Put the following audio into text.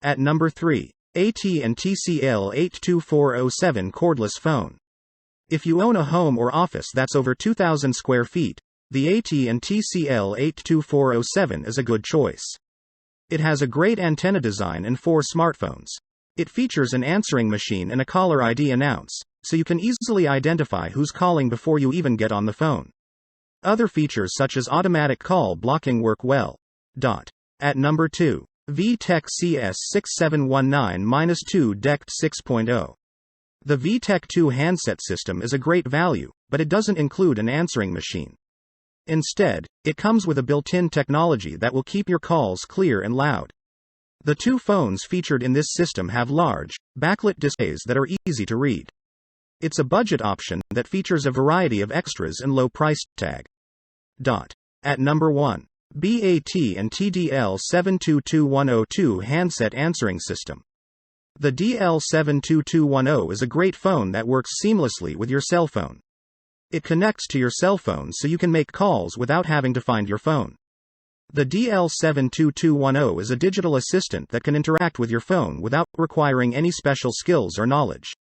At number 3. AT&T CL82407 Cordless Phone. If you own a home or office that's over 2,000 square feet, the AT&T CL82407 is a good choice. It has a great antenna design and 4 smartphones. It features an answering machine and a caller ID announce, so you can easily identify who's calling before you even get on the phone. Other features such as automatic call blocking work well. At number 2. VTech CS6719-2 DECT 6.0. The VTech 2 handset system is a great value, but it doesn't include an answering machine. Instead, it comes with a built-in technology that will keep your calls clear and loud. The 2 phones featured in this system have large, backlit displays that are easy to read. It's a budget option that features a variety of extras and low price tag. At number 1. AT&T DL722102 Handset Answering System. The DL72210 is a great phone that works seamlessly with your cell phone. It connects to your cell phone so you can make calls without having to find your phone. The DL72210 is a digital assistant that can interact with your phone without requiring any special skills or knowledge.